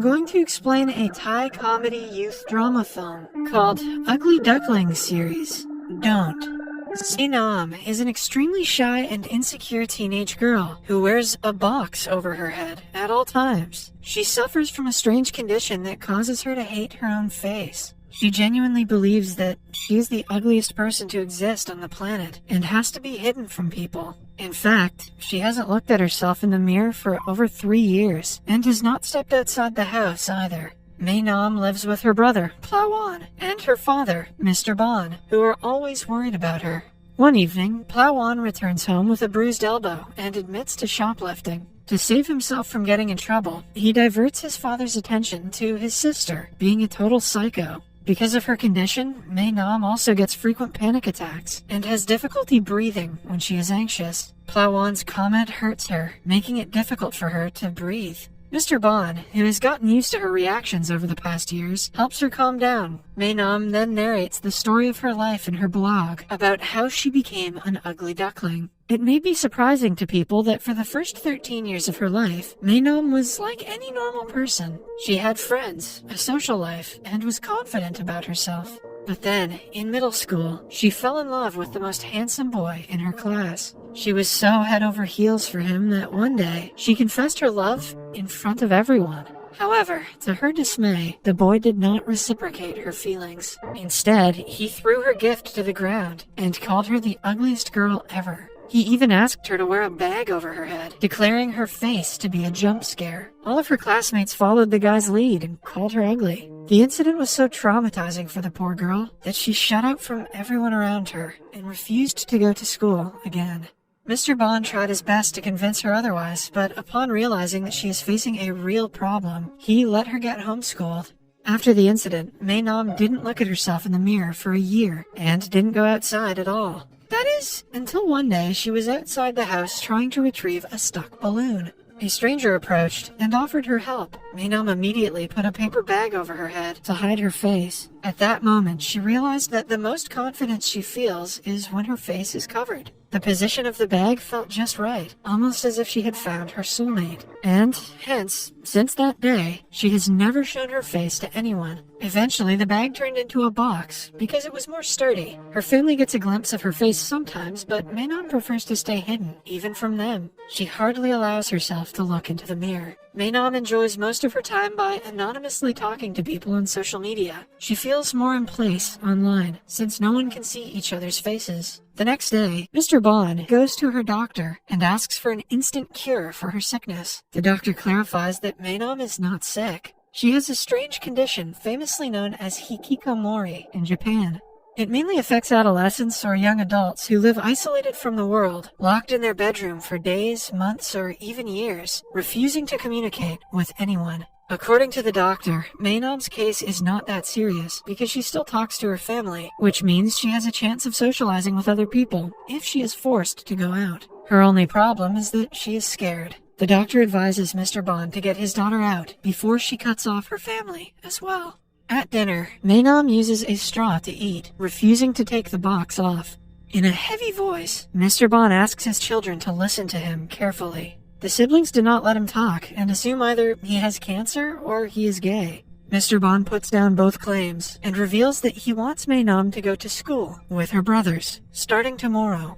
going to explain a Thai comedy youth drama film called Ugly Duckling series. Don't. Maewnam is an extremely shy and insecure teenage girl who wears a box over her head at all times. She suffers from a strange condition that causes her to hate her own face. She genuinely believes that she is the ugliest person to exist on the planet and has to be hidden from people. In fact, she hasn't looked at herself in the mirror for over 3 years and has not stepped outside the house either. Maewnam lives with her brother, Plawan, and her father, Mr. Bon, who are always worried about her. One evening, Plawan returns home with a bruised elbow and admits to shoplifting. To save himself from getting in trouble, he diverts his father's attention to his sister, being a total psycho. Because of her condition, Maewnam also gets frequent panic attacks and has difficulty breathing when she is anxious. Plawan's comment hurts her, making it difficult for her to breathe. Mr. Bon, who has gotten used to her reactions over the past years, helps her calm down. Maewnam then narrates the story of her life in her blog about how she became an ugly duckling. It may be surprising to people that for the first 13 years of her life, Maewnam was like any normal person. She had friends, a social life, and was confident about herself. But then, in middle school, she fell in love with the most handsome boy in her class. She was so head over heels for him that one day, she confessed her love in front of everyone. However, to her dismay, the boy did not reciprocate her feelings. Instead, he threw her gift to the ground and called her the ugliest girl ever. He even asked her to wear a bag over her head, declaring her face to be a jump scare. All of her classmates followed the guy's lead and called her ugly. The incident was so traumatizing for the poor girl that she shut out from everyone around her and refused to go to school again. Mr. Bond tried his best to convince her otherwise, but upon realizing that she is facing a real problem, he let her get homeschooled. After the incident, Maewnam didn't look at herself in the mirror for a year and didn't go outside at all. That is, until one day she was outside the house trying to retrieve a stuck balloon. A stranger approached and offered her help. Maewnam immediately put a paper bag over her head to hide her face. At that moment, she realized that the most confidence she feels is when her face is covered. The position of the bag felt just right, almost as if she had found her soulmate. And, hence, since that day, she has never shown her face to anyone. Eventually, the bag turned into a box, because it was more sturdy. Her family gets a glimpse of her face sometimes, but Maewnam prefers to stay hidden, even from them. She hardly allows herself to look into the mirror. Maewnam enjoys most of her time by anonymously talking to people on social media. She feels more in place online, since no one can see each other's faces. The next day, Mr. Bond goes to her doctor and asks for an instant cure for her sickness. The doctor clarifies that Maewnam is not sick. She has a strange condition famously known as hikikomori in Japan. It mainly affects adolescents or young adults who live isolated from the world, locked in their bedroom for days, months, or even years, refusing to communicate with anyone. According to the doctor, Maewnam's case is not that serious because she still talks to her family, which means she has a chance of socializing with other people if she is forced to go out. Her only problem is that she is scared. The doctor advises Mr. Bond to get his daughter out before she cuts off her family as well. At dinner, Maewnam uses a straw to eat, refusing to take the box off. In a heavy voice, Mr. Bond asks his children to listen to him carefully. The siblings do not let him talk and assume either he has cancer or he is gay. Mr. Bond puts down both claims and reveals that he wants Maewnam to go to school with her brothers, starting tomorrow.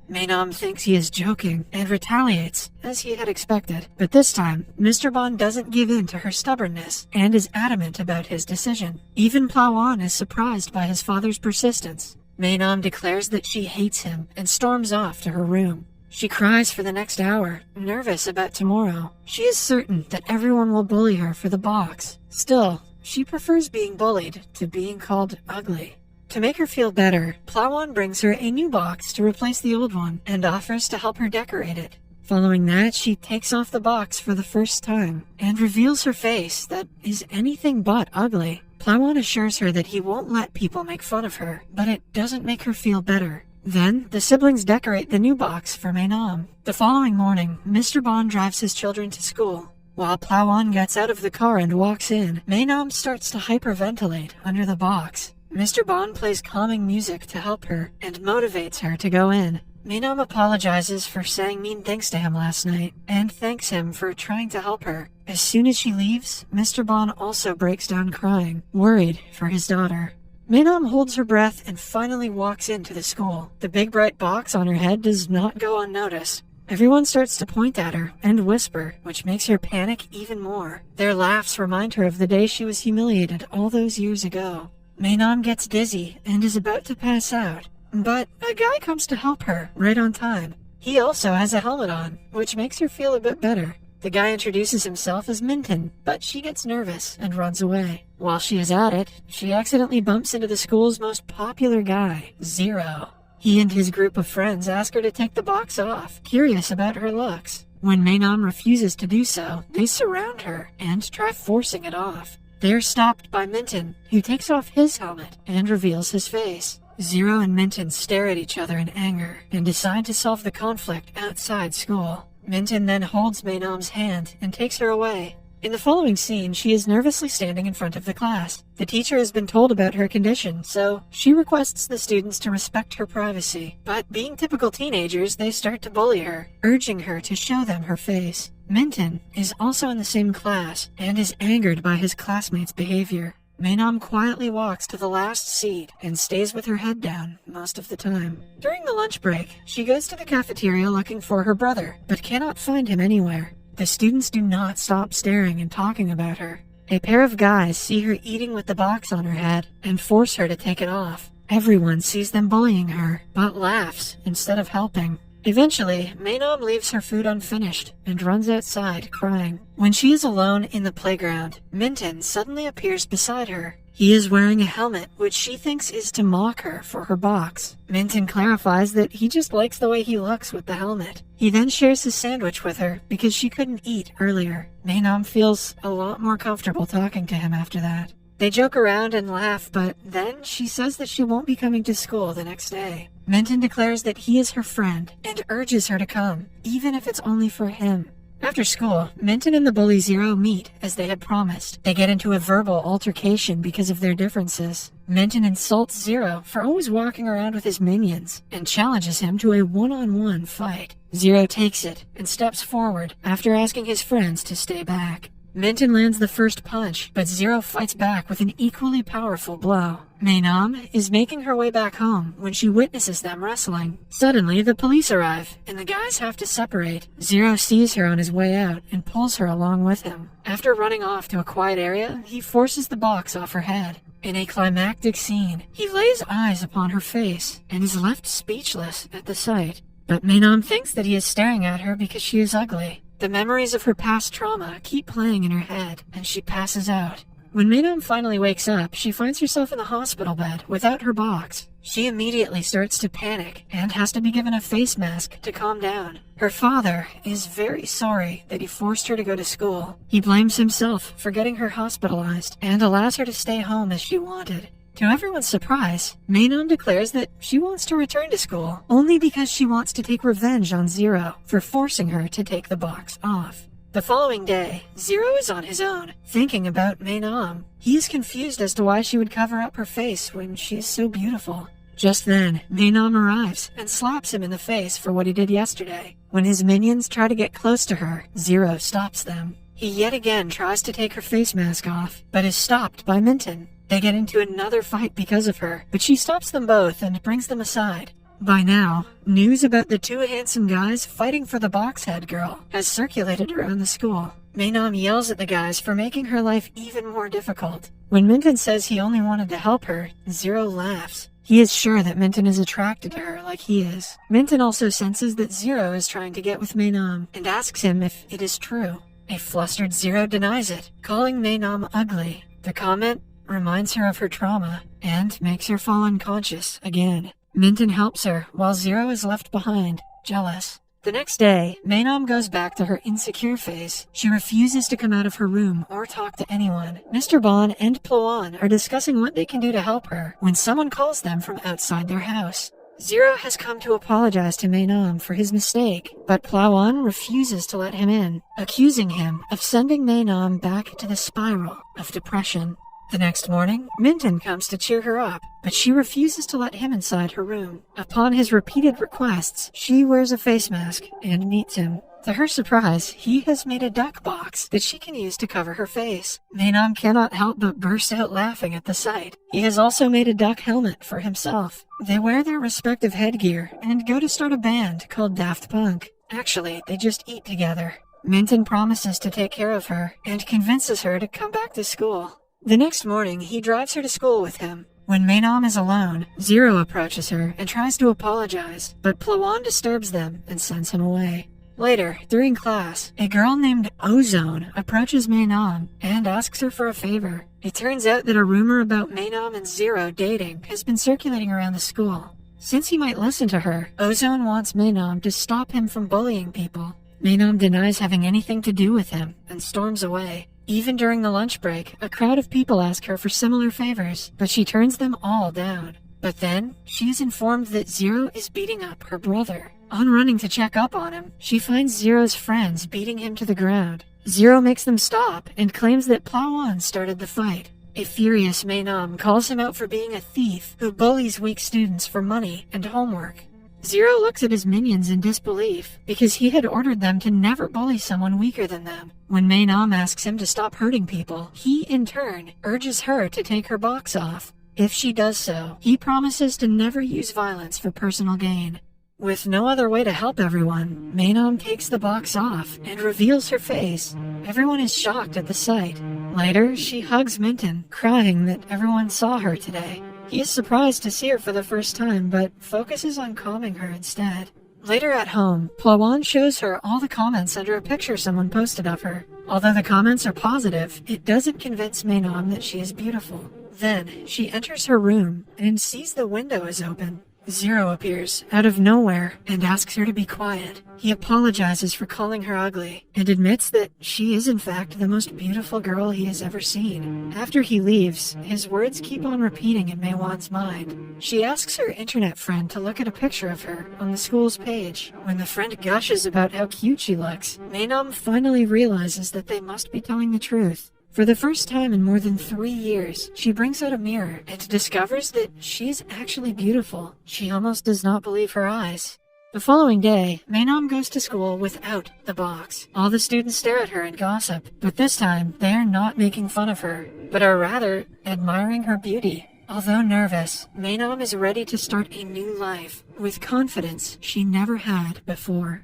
Maewnam thinks he is joking and retaliates, as he had expected. But this time, Mr. Bond doesn't give in to her stubbornness and is adamant about his decision. Even Plawan is surprised by his father's persistence. Maewnam declares that she hates him and storms off to her room. She cries for the next hour, nervous about tomorrow. She is certain that everyone will bully her for the box. Still, she prefers being bullied to being called ugly. To make her feel better, Plawan brings her a new box to replace the old one and offers to help her decorate it. Following that, she takes off the box for the first time and reveals her face that is anything but ugly. Plawan assures her that he won't let people make fun of her, but it doesn't make her feel better. Then, the siblings decorate the new box for Maewnam. The following morning, Mr. Bond drives his children to school. While Plawan gets out of the car and walks in, Maewnam starts to hyperventilate under the box. Mr. Bond plays calming music to help her and motivates her to go in. Maewnam apologizes for saying mean things to him last night and thanks him for trying to help her. As soon as she leaves, Mr. Bond also breaks down crying, worried for his daughter. Maewnam holds her breath and finally walks into the school. The big bright box on her head does not go unnoticed. Everyone starts to point at her and whisper, which makes her panic even more. Their laughs remind her of the day she was humiliated all those years ago. Maewnam gets dizzy and is about to pass out, but a guy comes to help her right on time. He also has a helmet on, which makes her feel a bit better. The guy introduces himself as Minton, but she gets nervous and runs away. While she is at it, she accidentally bumps into the school's most popular guy, Zero. He and his group of friends ask her to take the box off, curious about her looks. When Maewnam refuses to do so, they surround her and try forcing it off. They're stopped by Minton, who takes off his helmet and reveals his face. Zero and Minton stare at each other in anger and decide to solve the conflict outside school. Minton then holds Maewnam's hand and takes her away. In the following scene, she is nervously standing in front of the class. The teacher has been told about her condition, so she requests the students to respect her privacy. But being typical teenagers, they start to bully her, urging her to show them her face. Minton is also in the same class and is angered by his classmates' behavior. Maewnam quietly walks to the last seat and stays with her head down most of the time. During the lunch break, she goes to the cafeteria looking for her brother, but cannot find him anywhere. The students do not stop staring and talking about her. A pair of guys see her eating with the box on her head and force her to take it off. Everyone sees them bullying her, but laughs instead of helping. Eventually, Maewnam leaves her food unfinished and runs outside crying. When she is alone in the playground, Minton suddenly appears beside her. He is wearing a helmet, which she thinks is to mock her for her box. Minton clarifies that he just likes the way he looks with the helmet. He then shares his sandwich with her because she couldn't eat earlier. Maewnam feels a lot more comfortable talking to him after that. They joke around and laugh, but then she says that she won't be coming to school the next day. Minton declares that he is her friend and urges her to come, even if it's only for him. After school, Minton and the bully Zero meet as they had promised. They get into a verbal altercation because of their differences. Minton insults Zero for always walking around with his minions and challenges him to a one-on-one fight. Zero takes it and steps forward after asking his friends to stay back. Minton lands the first punch, but Zero fights back with an equally powerful blow. Maewnam is making her way back home when she witnesses them wrestling. Suddenly, the police arrive, and the guys have to separate. Zero sees her on his way out and pulls her along with him. After running off to a quiet area, he forces the box off her head. In a climactic scene, he lays eyes upon her face and is left speechless at the sight. But Maewnam thinks that he is staring at her because she is ugly. The memories of her past trauma keep playing in her head, and she passes out. When Maewnam finally wakes up, she finds herself in the hospital bed without her box. She immediately starts to panic and has to be given a face mask to calm down. Her father is very sorry that he forced her to go to school. He blames himself for getting her hospitalized and allows her to stay home as she wanted. To everyone's surprise, Maewnam declares that she wants to return to school only because she wants to take revenge on Zero for forcing her to take the box off. The following day, Zero is on his own, thinking about Maewnam. He is confused as to why she would cover up her face when she is so beautiful. Just then, Maewnam arrives and slaps him in the face for what he did yesterday. When his minions try to get close to her, Zero stops them. He yet again tries to take her face mask off, but is stopped by Minton. They get into another fight because of her, but she stops them both and brings them aside. By now, news about the two handsome guys fighting for the box-head girl has circulated around the school. Maewnam yells at the guys for making her life even more difficult. When Minton says he only wanted to help her, Zero laughs. He is sure that Minton is attracted to her like he is. Minton also senses that Zero is trying to get with Maewnam and asks him if it is true. A flustered Zero denies it, calling Maewnam ugly. The comment reminds her of her trauma and makes her fall unconscious again. Minton helps her while Zero is left behind, jealous. The next day, Maewnam goes back to her insecure phase. She refuses to come out of her room or talk to anyone. Mr. Bond and Plawan are discussing what they can do to help her when someone calls them from outside their house. Zero has come to apologize to Maewnam for his mistake, but Plawan refuses to let him in, accusing him of sending Maewnam back to the spiral of depression. The next morning, Minton comes to cheer her up, but she refuses to let him inside her room. Upon his repeated requests, she wears a face mask and meets him. To her surprise, he has made a duck box that she can use to cover her face. Maewnam cannot help but burst out laughing at the sight. He has also made a duck helmet for himself. They wear their respective headgear and go to start a band called Daft Punk. Actually, they just eat together. Minton promises to take care of her and convinces her to come back to school. The next morning, he drives her to school with him. When Maewnam is alone, Zero approaches her and tries to apologize, but Plawan disturbs them and sends him away. Later, during class, a girl named Ozone approaches Maewnam and asks her for a favor. It turns out that a rumor about Maewnam and Zero dating has been circulating around the school. Since he might listen to her, Ozone wants Maewnam to stop him from bullying people. Maewnam denies having anything to do with him and storms away. Even during the lunch break, a crowd of people ask her for similar favors, but she turns them all down. But then, she is informed that Zero is beating up her brother. On running to check up on him, she finds Zero's friends beating him to the ground. Zero makes them stop and claims that Plawan started the fight. A furious Maewnam calls him out for being a thief who bullies weak students for money and homework. Zero looks at his minions in disbelief because he had ordered them to never bully someone weaker than them. When Maewnam asks him to stop hurting people, he in turn urges her to take her box off. If she does so, he promises to never use violence for personal gain. With no other way to help everyone, Maewnam takes the box off and reveals her face. Everyone is shocked at the sight. Later, she hugs Minton, crying that everyone saw her today. He is surprised to see her for the first time, but focuses on calming her instead. Later at home, Plawan shows her all the comments under a picture someone posted of her. Although the comments are positive, it doesn't convince Maewnam that she is beautiful. Then, she enters her room and sees the window is open. Zero appears out of nowhere and asks her to be quiet. He apologizes for calling her ugly and admits that she is in fact the most beautiful girl he has ever seen. After he leaves, his words keep on repeating in Maewan's mind. She asks her internet friend to look at a picture of her on the school's page. When the friend gushes about how cute she looks, Maewnam finally realizes that they must be telling the truth. For the first time in more than 3 years, she brings out a mirror and discovers that she is actually beautiful. She almost does not believe her eyes. The following day, Maewnam goes to school without the box. All the students stare at her and gossip, but this time, they are not making fun of her, but are rather admiring her beauty. Although nervous, Maewnam is ready to start a new life with confidence she never had before.